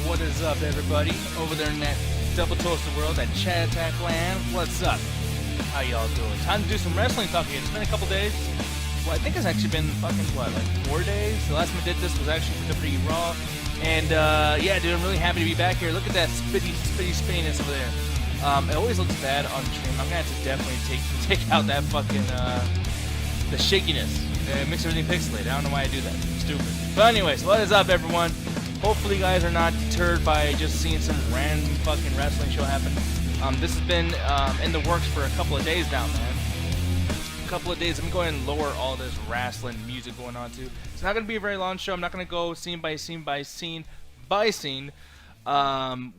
What is up, everybody? Over there in that double toasted world, that chat attack land. What's up? How y'all doing? Time to do some wrestling talk here. It's been a couple days. Well, I think it's actually been fucking, what, like 4 days? The last time I did this was actually for WWE Raw. And, yeah, dude, I'm really happy to be back here. Look at that spinniness over there. It always looks bad on stream. I'm gonna have to definitely take out that fucking, the shakiness. It makes everything pixelated. I don't know why I do that. It's stupid. But anyways, what is up, everyone? Hopefully you guys are not deterred by just seeing some random fucking wrestling show happen. This has been in the works for a couple of days now, man. A couple of days. I'm going to lower all this wrestling music going on too. It's not going to be a very long show. I'm not going to go scene by scene by scene by scene when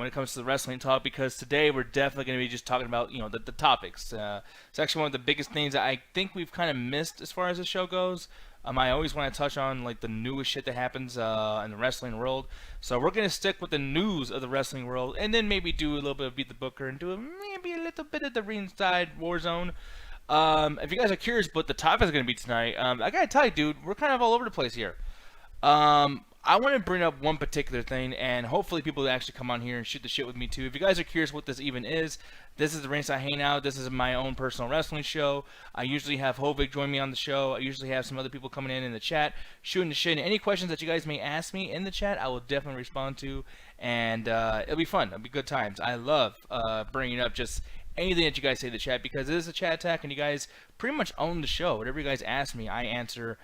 it comes to the wrestling talk, because today we're definitely going to be just talking about, you know, the topics. It's actually one of the biggest things that I think we've kind of missed as far as the show goes. I always want to touch on like the newest shit that happens in the wrestling world. So we're gonna stick with the news of the wrestling world, and then maybe do a little bit of Beat the Booker and do maybe a little bit of the ringside Warzone. If you guys are curious what the topic is gonna be tonight, I gotta tell you, dude, we're kind of all over the place here. I want to bring up one particular thing, and hopefully people will actually come on here and shoot the shit with me too. If you guys are curious what this even is, this is the Ringside Hangout. This is my own personal wrestling show. I usually have Hovig join me on the show. I usually have some other people coming in the chat, shooting the shit. And any questions that you guys may ask me in the chat, I will definitely respond to, and it'll be fun. It'll be good times. I love bringing up just anything that you guys say in the chat, because it is a chat attack, and you guys pretty much own the show. Whatever you guys ask me, I answer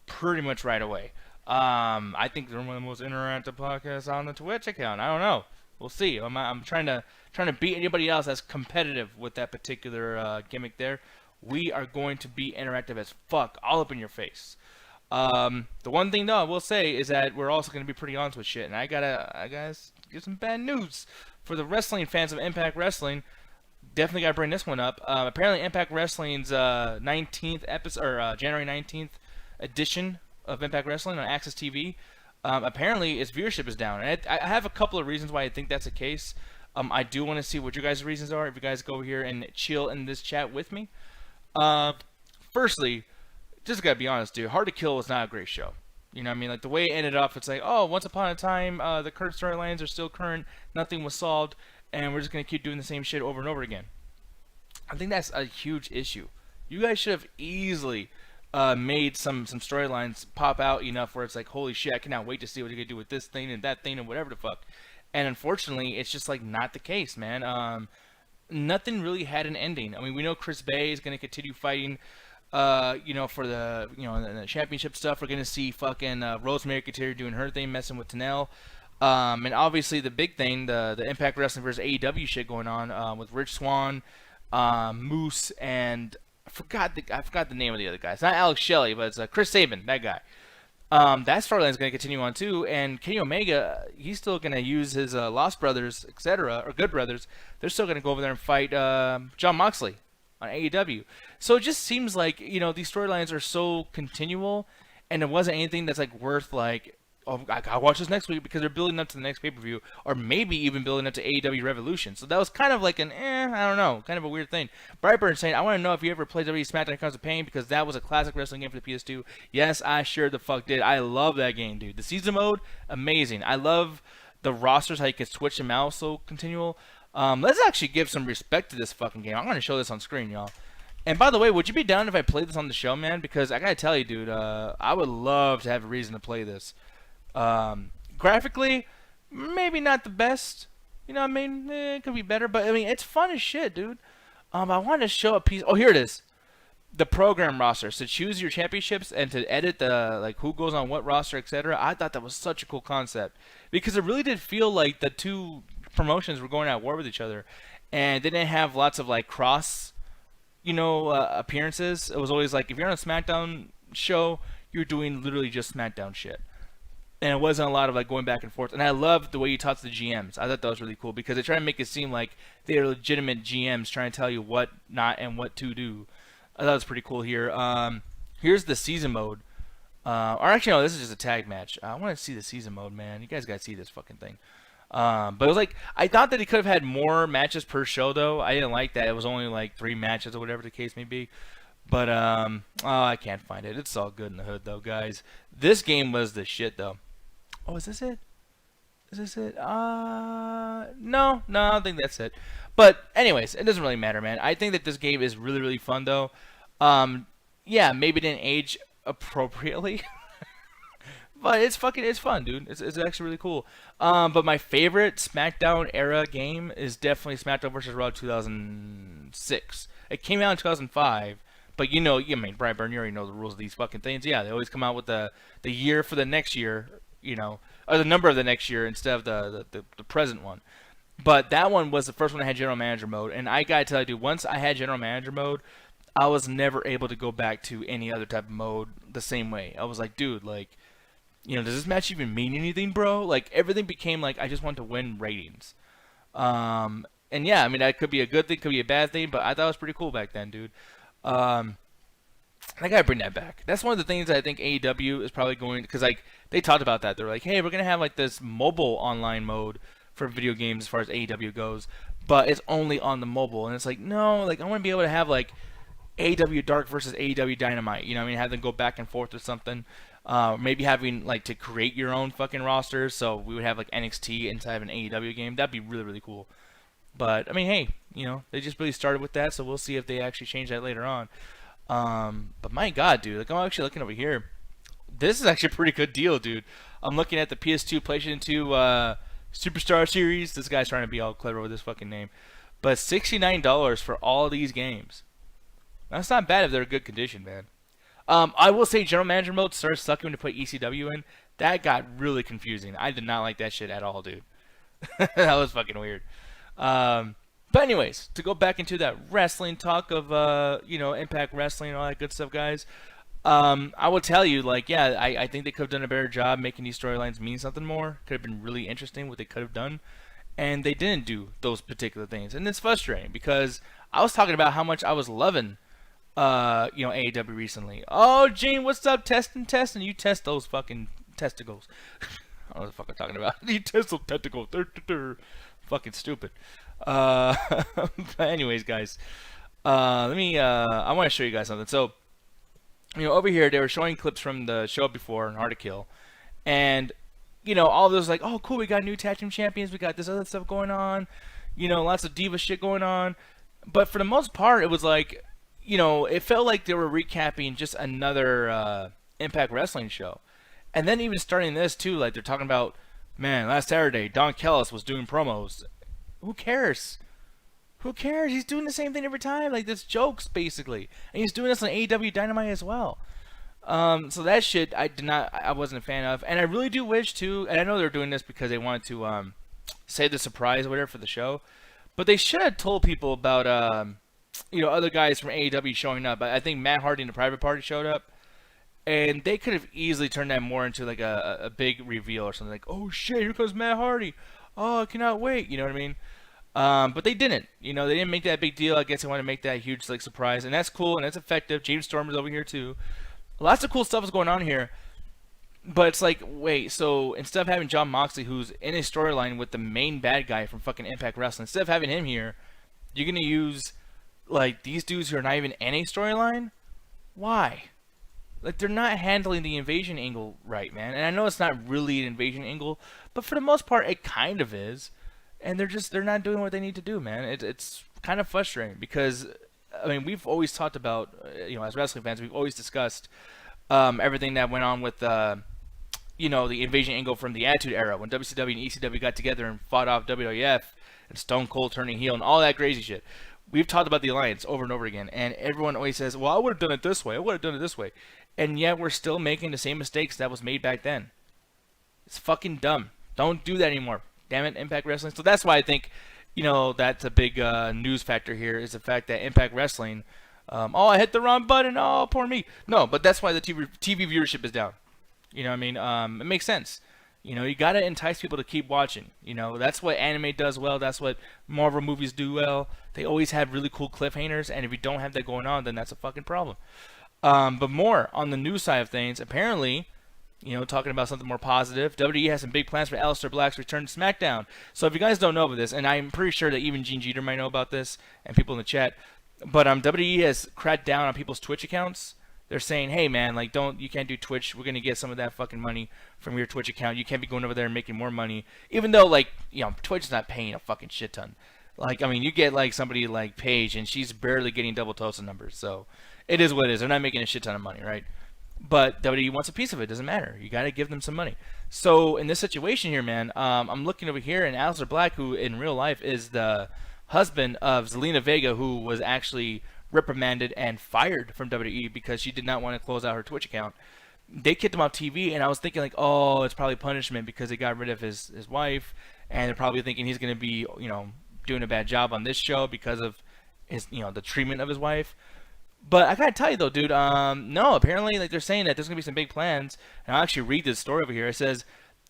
pretty much right away. I think they're one of the most interactive podcasts on the Twitch account. I don't know. We'll see. I'm trying to beat anybody else that's competitive with that particular gimmick there. We are going to be interactive as fuck, all up in your face. The one thing though I will say is that we're also going to be pretty honest with shit, and I gotta get some bad news for the wrestling fans of Impact Wrestling. Definitely gotta bring this one up. Apparently, Impact Wrestling's 19th episode, or January 19th edition of Impact Wrestling on Access TV, apparently its viewership is down, and I have a couple of reasons why I think that's the case. I do want to see what your guys' reasons are if you guys go over here and chill in this chat with me. Firstly, just gotta be honest, dude, Hard to Kill was not a great show. You know what I mean? Like, the way it ended up, it's like, oh, once upon a time, the current storylines are still current, nothing was solved, and we're just gonna keep doing the same shit over and over again. I think that's a huge issue. You guys should have easily made some storylines pop out enough where it's like, holy shit, I cannot wait to see what you can do with this thing and that thing and whatever the fuck. And unfortunately, it's just like not the case, man. Nothing really had an ending. I mean, we know Chris Bay is going to continue fighting, you know, for the, you know, the championship stuff. We're going to see fucking Rosemary continue doing her thing, messing with Tanel. And obviously the big thing, the Impact Wrestling versus AEW shit going on with Rich Swann, Moose, and I forgot the name of the other guy. It's not Alex Shelley, but it's Chris Sabin, that guy. That storyline is going to continue on too, and Kenny Omega, he's still going to use his Lost Brothers, etc., or Good Brothers. They're still going to go over there and fight Jon Moxley on AEW. So it just seems like, you know, these storylines are so continual, and it wasn't anything that's like worth like, oh, I gotta watch this next week because they're building up to the next pay-per-view, or maybe even building up to AEW Revolution. So that was kind of like an, I don't know, kind of a weird thing. Brightburn saying, I want to know if you ever played WWE SmackDown Comes of Pain, because that was a classic wrestling game for the PS2. Yes, I sure the fuck did. I love that game, dude. The season mode, amazing. I love the rosters, how you can switch them out so continual. Let's actually give some respect to this fucking game. I'm going to show this on screen, y'all. And by the way, would you be down if I played this on the show, man? Because I gotta tell you, dude, I would love to have a reason to play this. Graphically, maybe not the best. You know what I mean? It could be better, but I mean, it's fun as shit, dude. I wanted to show a piece. Oh, here it is. The program roster. So choose your championships and to edit the, like, who goes on what roster, etc. I thought that was such a cool concept, because it really did feel like the two promotions were going at war with each other, and they didn't have lots of like cross, you know, appearances. It was always like, if you're on a SmackDown show, you're doing literally just SmackDown shit. And it wasn't a lot of like going back and forth. And I loved the way you talked to the GMs. I thought that was really cool, because they try to make it seem like they are legitimate GMs trying to tell you what not and what to do. I thought it was pretty cool here. Here's the season mode. Or actually, no, this is just a tag match. I want to see the season mode, man. You guys got to see this fucking thing. But it was like, I thought that he could have had more matches per show, though. I didn't like that. It was only like 3 matches or whatever the case may be. But, oh, I can't find it. It's all good in the hood, though, guys. This game was the shit, though. Oh, is this it? Is this it? No, I don't think that's it. But anyways, it doesn't really matter, man. I think that this game is really, really fun, though. Yeah, maybe it didn't age appropriately, but it's fun, dude. It's actually really cool. But my favorite SmackDown era game is definitely SmackDown vs. Raw 2006. It came out in 2005. But I mean, Brian Byrne, you already know the rules of these fucking things. Yeah, they always come out with the year for the next year, or the number of the next year instead of the present one. But that one was the first one that had General Manager mode, and I gotta tell you, dude, once I had General Manager mode, I was never able to go back to any other type of mode the same way. I was like, dude, like, does this match even mean anything, bro? Like, everything became like I just want to win ratings. And yeah, I mean, that could be a good thing, could be a bad thing, but I thought it was pretty cool back then, dude. I gotta bring that back. That's one of the things that I think AEW is probably going, because like they talked about that. They're like, hey, we're gonna have like this mobile online mode for video games as far as AEW goes, but it's only on the mobile. And it's like, no, like I want to be able to have like AEW Dark versus AEW Dynamite. You know what I mean? Have them go back and forth or something. Maybe having like to create your own fucking rosters. So we would have like NXT inside of an AEW game. That'd be really, really cool. But I mean, hey, they just really started with that, so we'll see if they actually change that later on. But my God, dude, like I'm actually looking over here. This is actually a pretty good deal, dude. I'm looking at the PS2, PlayStation 2 Superstar Series. This guy's trying to be all clever with this fucking name. But $69 for all these games. That's not bad if they're in good condition, man. I will say General Manager mode started sucking when you put ECW in. That got really confusing. I did not like that shit at all, dude. That was fucking weird. But anyways, to go back into that wrestling talk of, Impact Wrestling and all that good stuff, guys, I will tell you, like, yeah, I think they could have done a better job making these storylines mean something more. Could have been really interesting what they could have done. And they didn't do those particular things. And it's frustrating because I was talking about how much I was loving, AEW recently. Oh, Gene, what's up? Testing. You test those fucking testicles. I don't know what the fuck I'm talking about. You test those testicles. Fucking stupid. But anyways, guys, I want to show you guys something. So, over here, they were showing clips from the show before on Hard to Kill. And, all those like, oh, cool, we got new tag team champions. We got this other stuff going on. Lots of diva shit going on. But for the most part, it was like, it felt like they were recapping just another Impact Wrestling show. And then even starting this, too, like they're talking about, man, last Saturday, Don Callis was doing promos. Who cares? Who cares? He's doing the same thing every time. Like, this jokes, basically. And he's doing this on AEW Dynamite as well. So that shit, I wasn't a fan of. And I really do wish, too, and I know they're doing this because they wanted to save the surprise or whatever for the show. But they should have told people about, other guys from AEW showing up. I think Matt Hardy and the Private Party showed up. And they could have easily turned that more into, like, a big reveal or something. Like, oh, shit, here comes Matt Hardy. Oh, I cannot wait. You know what I mean? But they didn't. They didn't make that big deal. I guess they wanted to make that huge, like, surprise. And that's cool, and that's effective. James Stormer's over here, too. Lots of cool stuff is going on here. But it's like, wait, so instead of having Jon Moxley, who's in a storyline with the main bad guy from fucking Impact Wrestling, instead of having him here, you're going to use, like, these dudes who are not even in a storyline? Why? Like, they're not handling the invasion angle right, man. And I know it's not really an invasion angle, but for the most part, it kind of is. And they're not doing what they need to do, man. It's kind of frustrating because, I mean, we've always talked about, as wrestling fans, we've always discussed everything that went on with, the invasion angle from the Attitude Era when WCW and ECW got together and fought off WWF and Stone Cold turning heel and all that crazy shit. We've talked about the alliance over and over again, and everyone always says, well, I would have done it this way. I would have done it this way. And yet we're still making the same mistakes that was made back then. It's fucking dumb. Don't do that anymore. Damn it, Impact Wrestling. So that's why I think, that's a big news factor here is the fact that Impact Wrestling, I hit the wrong button. Oh, poor me. No, but that's why the TV viewership is down. You know what I mean? It makes sense. You got to entice people to keep watching. That's what anime does well. That's what Marvel movies do well. They always have really cool cliffhangers, and if you don't have that going on, then that's a fucking problem. But more on the news side of things, apparently, talking about something more positive, WWE has some big plans for Aleister Black's return to SmackDown. So if you guys don't know about this, and I'm pretty sure that even Gene Jeter might know about this, and people in the chat, but WWE has cracked down on people's Twitch accounts. they're saying, hey man, like you can't do Twitch. We're gonna get some of that fucking money from your Twitch account. You can't be going over there and making more money, even though like Twitch is not paying a fucking shit ton. Like I mean, you get like somebody like Paige, and she's barely getting double toasted numbers. So it is what it is. They're not making a shit ton of money, right? But WWE wants a piece of it. Doesn't matter. You got to give them some money. So in this situation here, man, I'm looking over here, and Aleister Black, who in real life is the husband of Zelina Vega, who was actually reprimanded and fired from WWE because she did not want to close out her Twitch account. They kicked him off TV, and I was thinking like, oh, it's probably punishment because they got rid of his wife, and they're probably thinking he's going to be, doing a bad job on this show because of his, the treatment of his wife. But I gotta tell you though, dude, no, apparently like they're saying that there's gonna be some big plans, and I'll actually read this story over here. It says,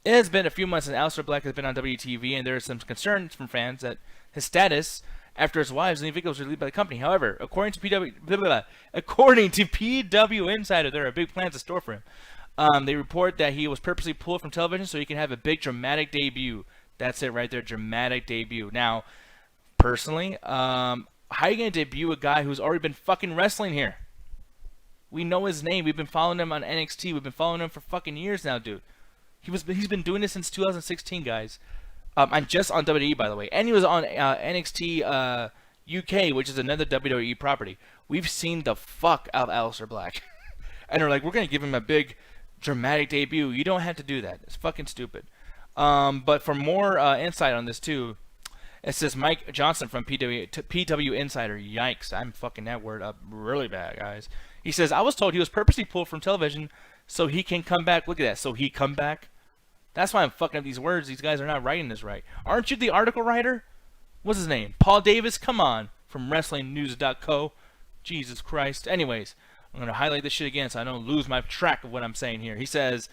it has been a few months since Aleister Black has been on WTV, and there are some concerns from fans that his status after his wife, Zelina Vega, was released by the company. However, according to PW Insider, there are big plans in store for him. They report that he was purposely pulled from television so he can have a big dramatic debut. That's it right there, dramatic debut. Now, personally, how are you going to debut a guy who's already been fucking wrestling here? We know his name. We've been following him on NXT. We've been following him for fucking years now, dude. He's been doing this since 2016, guys. I'm just on WWE, by the way. And he was on NXT UK, which is another WWE property. We've seen the fuck out of Aleister Black. And they're like, we're going to give him a big dramatic debut. You don't have to do that. It's fucking stupid. But for more insight on this, too, it says Mike Johnson from PW Insider. Yikes, I'm fucking that word up really bad, guys. He says, I was told he was purposely pulled from television so he can come back. Look at that, so he come back. That's why I'm fucking up these words. These guys are not writing this right. Aren't you the article writer? What's his name? Paul Davis? Come on. From WrestlingNews.co. Jesus Christ. Anyways, I'm going to highlight this shit again so I don't lose my track of what I'm saying here. He says,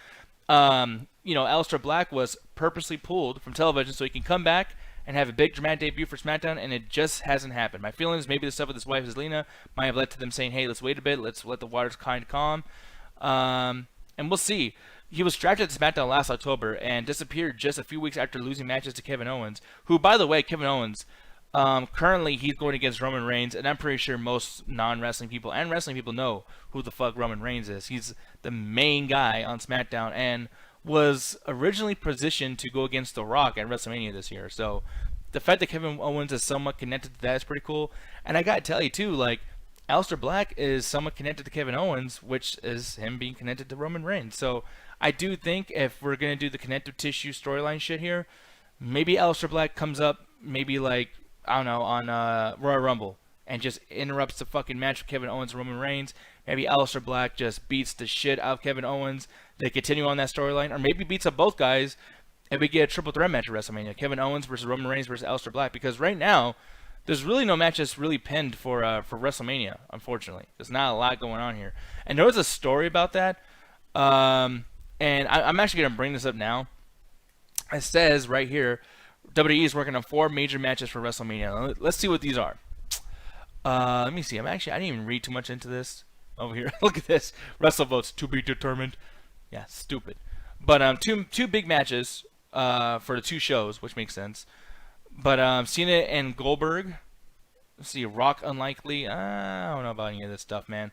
Aleister Black was purposely pulled from television so he can come back and have a big dramatic debut for SmackDown, and it just hasn't happened. My feeling is maybe the stuff with his wife, Zelina, might have led to them saying, hey, let's wait a bit, let's let the waters kind of calm. And we'll see. He was drafted to SmackDown last October and disappeared just a few weeks after losing matches to Kevin Owens, who, by the way, Kevin Owens, currently he's going against Roman Reigns, and I'm pretty sure most non-wrestling people and wrestling people know who the fuck Roman Reigns is. He's the main guy on SmackDown, and was originally positioned to go against The Rock at WrestleMania this year. So the fact that Kevin Owens is somewhat connected to that is pretty cool. And I gotta tell you too, like, Aleister Black is somewhat connected to Kevin Owens, which is him being connected to Roman Reigns. So I do think if we're gonna do the connective tissue storyline shit here, maybe Aleister Black comes up, maybe like, I don't know, on Royal Rumble, and just interrupts the fucking match with Kevin Owens and Roman Reigns. Maybe Aleister Black just beats the shit out of Kevin Owens. They continue on that storyline, or maybe beats up both guys, and we get a triple threat match at WrestleMania: Kevin Owens versus Roman Reigns versus Aleister Black. Because right now, there's really no match that's really pinned for WrestleMania. Unfortunately, there's not a lot going on here. And there was a story about that, and I'm actually gonna bring this up now. It says right here, WWE is working on 4 major matches for WrestleMania. Let's see what these are. Let me see. I didn't even read too much into this over here. Look at this. Wrestle votes to be determined. Yeah, stupid. But two big matches for the 2 shows, which makes sense. But Cena and Goldberg. Let's see, Rock unlikely. I don't know about any of this stuff, man.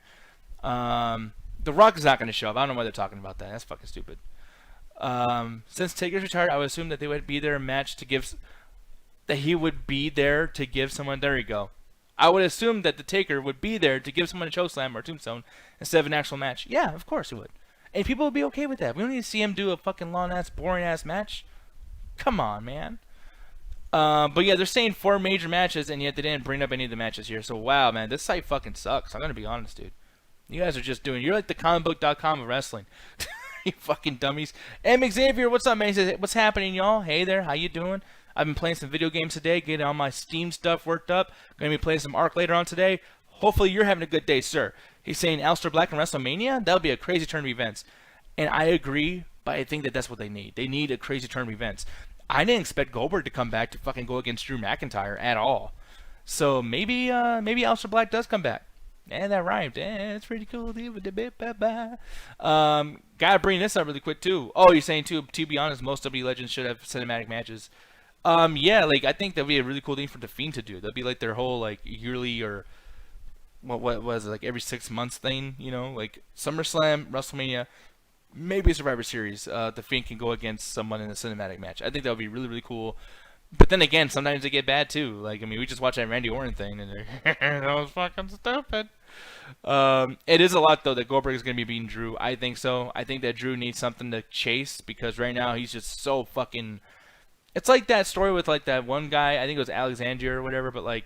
The Rock is not going to show up. I don't know why they're talking about that. That's fucking stupid. Since Taker's retired, I would assume that they would be there a match to give. That he would be there to give someone. There you go. I would assume that the Taker would be there to give someone a chokeslam or a tombstone instead of an actual match. Yeah, of course he would. And people would be okay with that. We don't need to see him do a fucking long-ass, boring-ass match. Come on, man. But yeah, they're saying 4 major matches, and yet they didn't bring up any of the matches here. So, wow, man, this site fucking sucks. I'm going to be honest, dude. You guys are just you're like the comicbook.com of wrestling. You fucking dummies. M. Xavier, what's up, man? He says, what's happening, y'all? Hey there, how you doing? I've been playing some video games today, getting all my Steam stuff worked up. Going to be playing some Ark later on today. Hopefully you're having a good day, sir. He's saying Aleister Black and WrestleMania? That would be a crazy turn of events. And I agree, but I think that that's what they need. They need a crazy turn of events. I didn't expect Goldberg to come back to fucking go against Drew McIntyre at all. So maybe Aleister Black does come back. And that rhymed. It's pretty cool. Gotta bring this up really quick too. Oh, you're saying too, to be honest, most WWE legends should have cinematic matches. Yeah, like I think that'd be a really cool thing for The Fiend to do. That'd be like their whole like yearly or what was it, like every 6 months thing, like SummerSlam, WrestleMania, maybe a Survivor Series. The Fiend can go against someone in a cinematic match. I think that would be really, really cool. But then again, sometimes they get bad too. Like, I mean, we just watched that Randy Orton thing, and that was fucking stupid. It is a lot though that Goldberg is going to be beating Drew. I think so. I think that Drew needs something to chase because right now he's just so fucking. It's like that story with like that one guy. I think it was Alexandria or whatever. But like,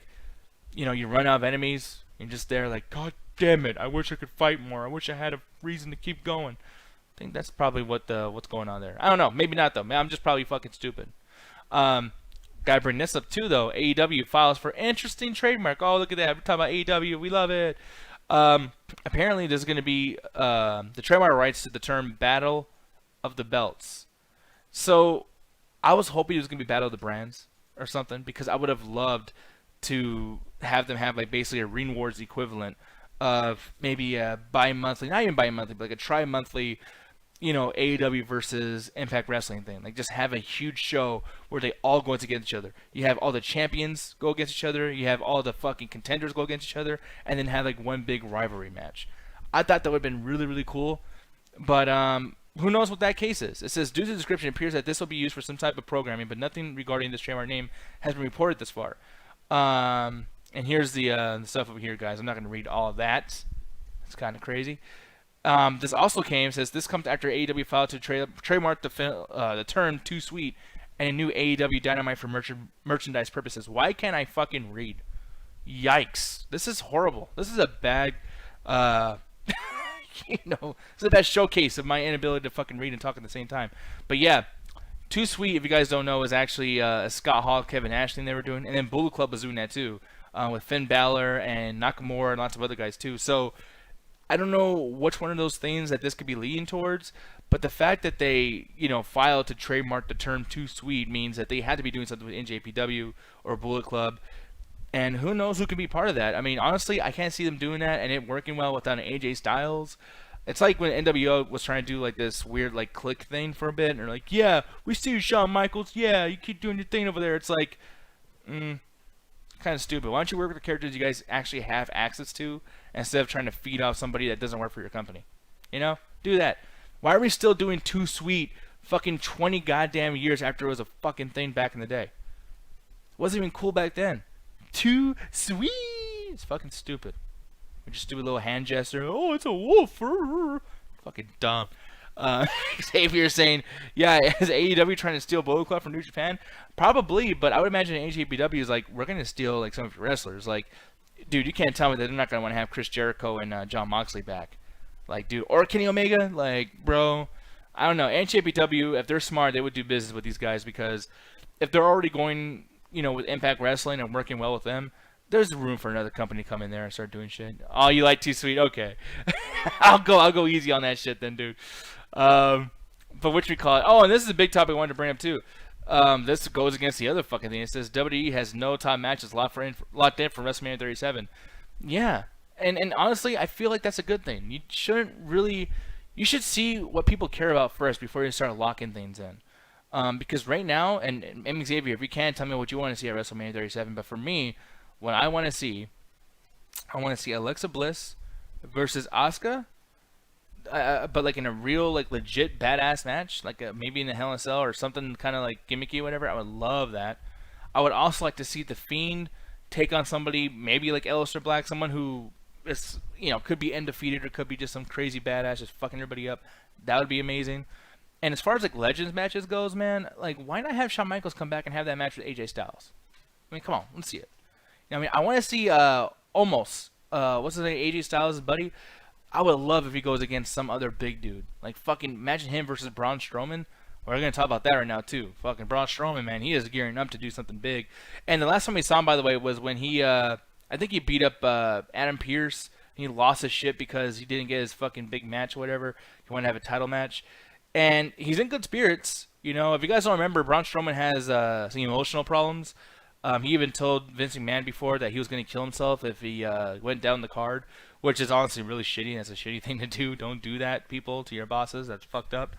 you run out of enemies. You're just there like, God damn it! I wish I could fight more. I wish I had a reason to keep going. I think that's probably what's going on there. I don't know. Maybe not though. I'm just probably fucking stupid. Gotta bring this up too though. AEW files for interesting trademark. Oh, look at that. We're talking about AEW. We love it. Apparently there's going to be the trademark rights to the term Battle of the Belts. So I was hoping it was going to be Battle of the Brands or something because I would have loved to have them have like basically a Ring Wars equivalent of maybe a bi-monthly, not even bi-monthly, but like a tri-monthly, AEW versus Impact Wrestling thing. Like just have a huge show where they all go against each other. You have all the champions go against each other. You have all the fucking contenders go against each other, and then have like one big rivalry match. I thought that would have been really, really cool. But who knows what that case is? It says, due to the description, it appears that this will be used for some type of programming, but nothing regarding this trademark name has been reported this far. And here's the stuff over here, guys. I'm not going to read all of that. It's kind of crazy. This also says this comes after AEW filed to trademark the term Too Sweet and a new AEW Dynamite for merchandise purposes. Why can't I fucking read? Yikes. This is horrible. This is a bad, this is a bad showcase of my inability to fucking read and talk at the same time. But yeah, Too Sweet, if you guys don't know, is actually a Scott Hall, Kevin Nash thing they were doing. And then Bullet Club was doing that too, with Finn Balor and Nakamura and lots of other guys too. So I don't know which one of those things that this could be leading towards, but the fact that they, filed to trademark the term Too Sweet means that they had to be doing something with NJPW or Bullet Club, and who knows who can be part of that. I mean, honestly, I can't see them doing that and it working well without an AJ Styles. It's like when NWO was trying to do like this weird like click thing for a bit, and they're like, yeah, we see you, Shawn Michaels, yeah, you keep doing your thing over there. It's like, kind of stupid. Why don't you work with the characters you guys actually have access to instead of trying to feed off somebody that doesn't work for your company? Do that. Why are we still doing Too Sweet fucking 20 goddamn years after it was a fucking thing back in the day? It wasn't even cool back then. Too Sweet. It's fucking stupid. We just do a little hand gesture. Oh, it's a wolf. Fucking dumb. Xavier saying, yeah, is AEW trying to steal Bullet Club from New Japan? Probably, but I would imagine AEW is like, we're going to steal like some of your wrestlers. Like, dude, you can't tell me that they're not going to want to have Chris Jericho and John Moxley back. Like, dude, or Kenny Omega. Like, bro, I don't know. NJPW, if they're smart, they would do business with these guys because if they're already going, with Impact Wrestling and working well with them, there's room for another company to come in there and start doing shit. Oh, you like Too Sweet? Okay. I'll go easy on that shit then, dude. But what we call it? Oh, and this is a big topic I wanted to bring up too. This goes against the other fucking thing. It says WWE has no top matches locked in for WrestleMania 37. Yeah, and honestly, I feel like that's a good thing. You shouldn't really. You should see what people care about first before you start locking things in. Because right now, and Xavier, if you can, tell me what you want to see at WrestleMania 37. But for me, what I want to see Alexa Bliss versus Asuka. But like in a real, like legit badass match, like maybe in a Hell in a Cell or something kind of like gimmicky, whatever. I would love that. I would also like to see the Fiend take on somebody, maybe like Aleister Black, someone who is, could be undefeated or could be just some crazy badass just fucking everybody up. That would be amazing. And as far as like Legends matches goes, man, like why not have Shawn Michaels come back and have that match with AJ Styles? I mean, come on, let's see it. I want to see almost what's his name, AJ Styles' buddy. I would love if he goes against some other big dude. Like, fucking imagine him versus Braun Strowman. We're going to talk about that right now, too. Fucking Braun Strowman, man. He is gearing up to do something big. And the last time we saw him, by the way, was when he, I think he beat up Adam Pearce. He lost his shit because he didn't get his fucking big match or whatever. He wanted to have a title match. And he's in good spirits. If you guys don't remember, Braun Strowman has some emotional problems. He even told Vince McMahon before that he was going to kill himself if he went down the card, which is honestly really shitty. That's a shitty thing to do. Don't do that, people, to your bosses. That's fucked up.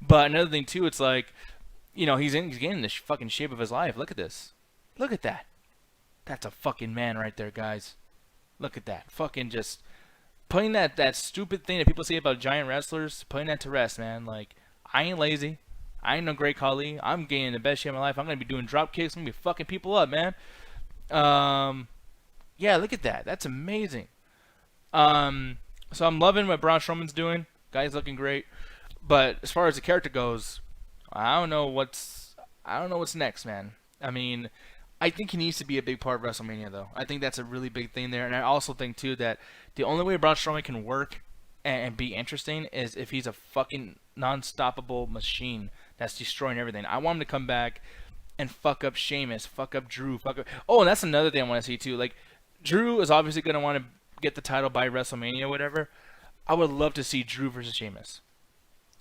But another thing, too, it's like, he's getting the fucking shape of his life. Look at this. Look at that. That's a fucking man right there, guys. Look at that. Fucking just putting that stupid thing that people say about giant wrestlers, putting that to rest, man. Like, I ain't lazy. I ain't no great Khali. I'm getting the best shit of my life. I'm going to be doing drop kicks. I'm going to be fucking people up, man. Yeah, look at that. That's amazing. So I'm loving what Braun Strowman's doing. Guy's looking great. But as far as the character goes, I don't know what's next, man. I mean, I think he needs to be a big part of WrestleMania, though. I think that's a really big thing there. And I also think, too, that the only way Braun Strowman can work and be interesting is if he's a fucking non-stoppable machine that's destroying everything. I want him to come back and fuck up Sheamus, fuck up Drew, fuck up... Oh, and that's another thing I want to see, too. Like, Drew is obviously going to want to get the title by WrestleMania or whatever. I would love to see Drew versus Sheamus.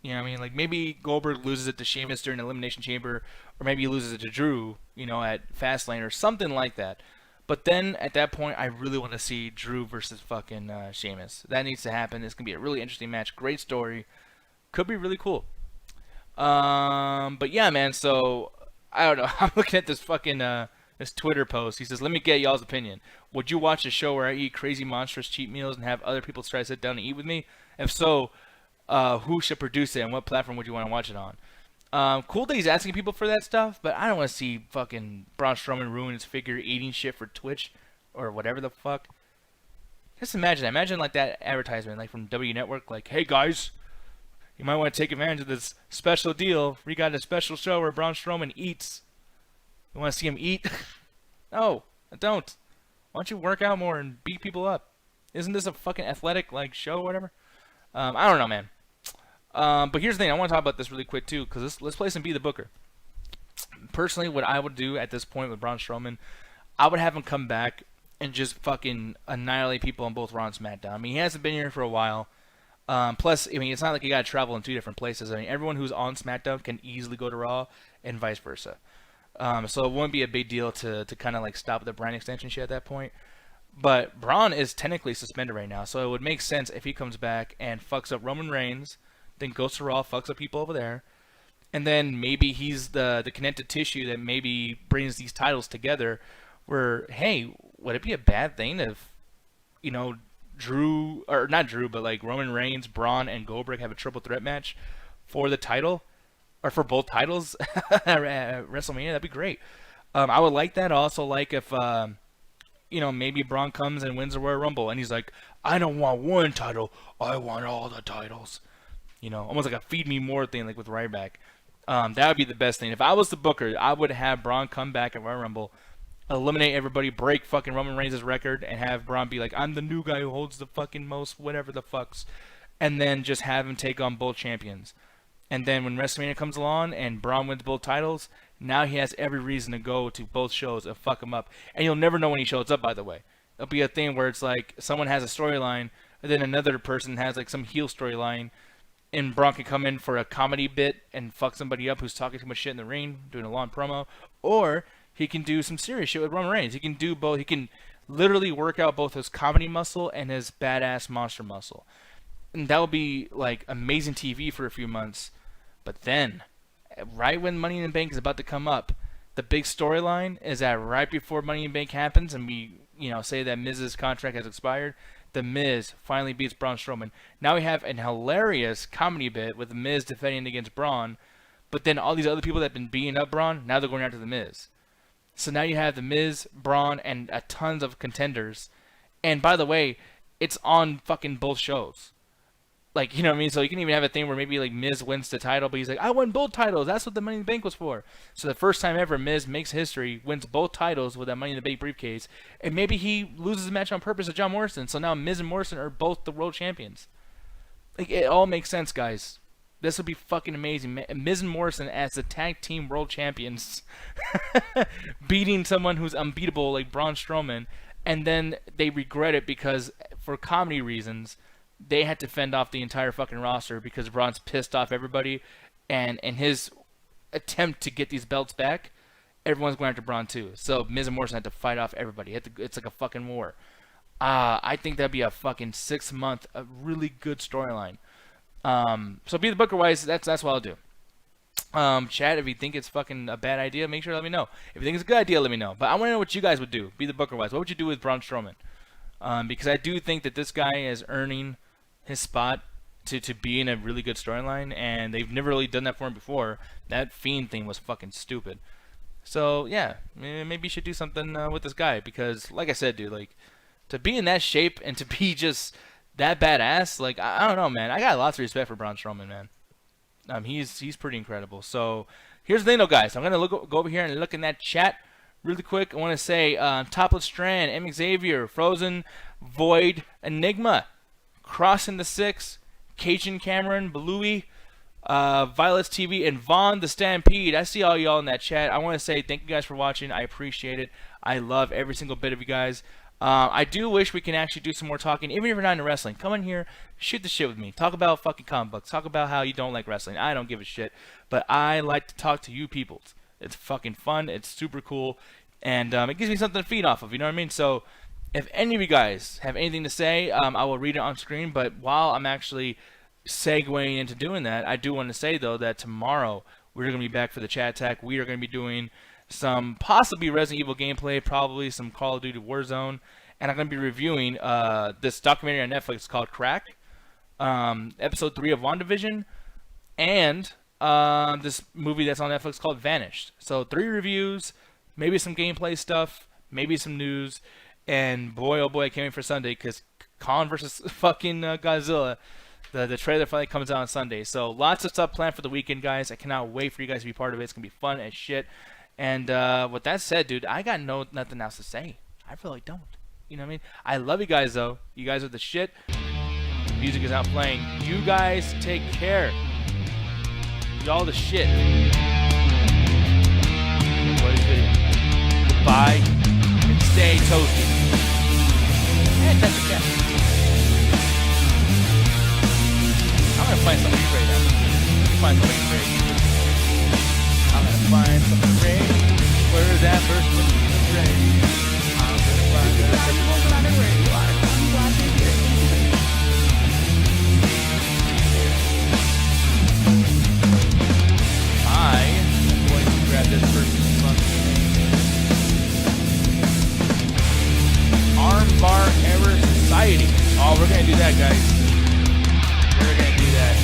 You know what I mean? Like, maybe Goldberg loses it to Sheamus during Elimination Chamber, or maybe he loses it to Drew, you know, at Fastlane or something like that. But then, at that point, I really want to see Drew versus fucking Sheamus. That needs to happen. It's going to be a really interesting match. Great story. Could be really cool. But yeah, man, so, I don't know. I'm looking at this fucking, this Twitter post. He says, let me get y'all's opinion. Would you watch a show where I eat crazy monstrous cheat meals and have other people try to sit down and eat with me? If so, who should produce it and what platform would you want to watch it on? Cool that he's asking people for that stuff, but I don't want to see fucking Braun Strowman ruin his figure eating shit for Twitch or whatever the fuck. Just imagine that. Imagine like that advertisement like from W Network, like, hey guys, you might want to take advantage of this special deal. We got a special show where Braun Strowman eats. You want to see him eat? No, I don't. Why don't you work out more and beat people up? Isn't this a fucking athletic like show or whatever? I don't know, man. But here's the thing. I want to talk about this really quick too, because let's play some Be the Booker. Personally, what I would do at this point with Braun Strowman, I would have him come back and just fucking annihilate people on both Raw and SmackDown. I mean, he hasn't been here for a while. Plus, I mean, it's not like you got to travel in two different places. I mean, everyone who's on SmackDown can easily go to Raw and vice versa. So it wouldn't be a big deal to kind of like stop the brand extension shit at that point. But Braun is technically suspended right now, so it would make sense if he comes back and fucks up Roman Reigns, then goes to Raw, fucks up people over there, and then maybe he's the connective tissue that maybe brings these titles together. Where, hey, would it be a bad thing if, you know, Drew, or not Drew, but like Roman Reigns, Braun, and Goldberg have a triple threat match for the title, or for both titles at WrestleMania? That'd be great. I would like that. I also like if, you know, maybe Braun comes and wins the Royal Rumble, and he's like, I don't want one title, I want all the titles. You know, almost like a feed me more thing, like with Ryback. That would be the best thing. If I was the booker, I would have Braun come back at Royal Rumble, eliminate everybody, break fucking Roman Reigns' record, and have Braun be like, I'm the new guy who holds the fucking most whatever the fucks. And then just have him take on both champions. And then when WrestleMania comes along and Braun wins both titles, now he has every reason to go to both shows and fuck him up. And you'll never know when he shows up, by the way. It'll be a thing where it's like someone has a storyline, and then another person has like some heel storyline, and Braun can come in for a comedy bit and fuck somebody up who's talking too much shit in the ring, doing a long promo. Or he can do some serious shit with Roman Reigns. He can do both. He can literally work out both his comedy muscle and his badass monster muscle. And that would be like amazing TV for a few months. But then, right when Money in the Bank is about to come up, the big storyline is that right before Money in the Bank happens and we, you know, say that Miz's contract has expired, The Miz finally beats Braun Strowman. Now we have an hilarious comedy bit with The Miz defending against Braun, but then all these other people that have been beating up Braun, now they're going after The Miz. So now you have The Miz, Braun, and tons of contenders. And by the way, it's on fucking both shows. Like, you know what I mean? So you can even have a thing where maybe like Miz wins the title, but he's like, I won both titles. That's what the Money in the Bank was for. So the first time ever Miz makes history, wins both titles with that Money in the Bank briefcase, and maybe he loses the match on purpose to John Morrison. So now Miz and Morrison are both the world champions. Like, it all makes sense, guys. This would be fucking amazing. Miz and Morrison as the tag team world champions, beating someone who's unbeatable like Braun Strowman, and then they regret it because for comedy reasons they had to fend off the entire fucking roster because Braun's pissed off everybody, and in his attempt to get these belts back, everyone's going after Braun too. So Miz and Morrison had to fight off everybody. It's like a fucking war. I think that'd be a fucking 6 month, a really good storyline. So Be the Booker wise, that's what I'll do. Chat, if you think it's fucking a bad idea, make sure to let me know. If you think it's a good idea, let me know. But I want to know what you guys would do. Be the Booker wise, what would you do with Braun Strowman? because I do think that this guy is earning his spot to be in a really good storyline, and they've never really done that for him before. That Fiend thing was fucking stupid. So yeah, maybe you should do something with this guy, because like I said, dude, like to be in that shape and to be just that badass, like I don't know, man. I got lots of respect for Braun Strowman, man. He's pretty incredible. So here's the thing, though, guys. I'm gonna go over here and look in that chat really quick. I want to say Topless Strand, M. Xavier, Frozen, Void, Enigma, Crossing the Six, Cajun Cameron, Bluey, Violet's TV, and Vaughn the Stampede. I see all y'all in that chat. I want to say thank you guys for watching. I appreciate it. I love every single bit of you guys. I do wish we can actually do some more talking, even if you're not into wrestling. Come in here, shoot the shit with me. Talk about fucking comic books. Talk about how you don't like wrestling. I don't give a shit, but I like to talk to you people. It's fucking fun. It's super cool, and it gives me something to feed off of. You know what I mean? So if any of you guys have anything to say, I will read it on screen. But while I'm actually segueing into doing that, I do want to say, though, that tomorrow we're going to be back for the chat attack. We are going to be doing some possibly Resident Evil gameplay, probably some Call of Duty Warzone, and I'm going to be reviewing this documentary on Netflix called Crack, episode 3 of WandaVision, and this movie that's on Netflix called Vanished. So 3 reviews, maybe some gameplay stuff, maybe some news, and boy, oh boy, I can't wait for Sunday, because Kong versus fucking Godzilla, the trailer finally comes out on Sunday. So lots of stuff planned for the weekend, guys. I cannot wait for you guys to be part of it. It's going to be fun as shit. And with that said, dude, I got nothing else to say. I really don't. You know what I mean? I love you guys, though. You guys are the shit. Music is out playing. You guys take care. Y'all the shit. Enjoy this video. Goodbye. And stay toasty. And that's the chat. I'm gonna find somebody great now. Find somebody great. I'm gonna find somebody great. Where's that first one? Great. I'm gonna find that first one. I'm going to grab this person's Armbar Error Society. Oh, we're gonna do that, guys. We're gonna do that.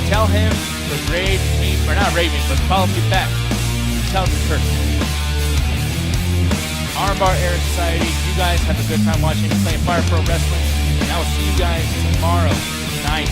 Tell him to raid me, or not raid me, but follow me back. Tell him the person. Armbar Error Society. You guys have a good time watching me play Fire Pro Wrestling, and I will see you guys tomorrow night.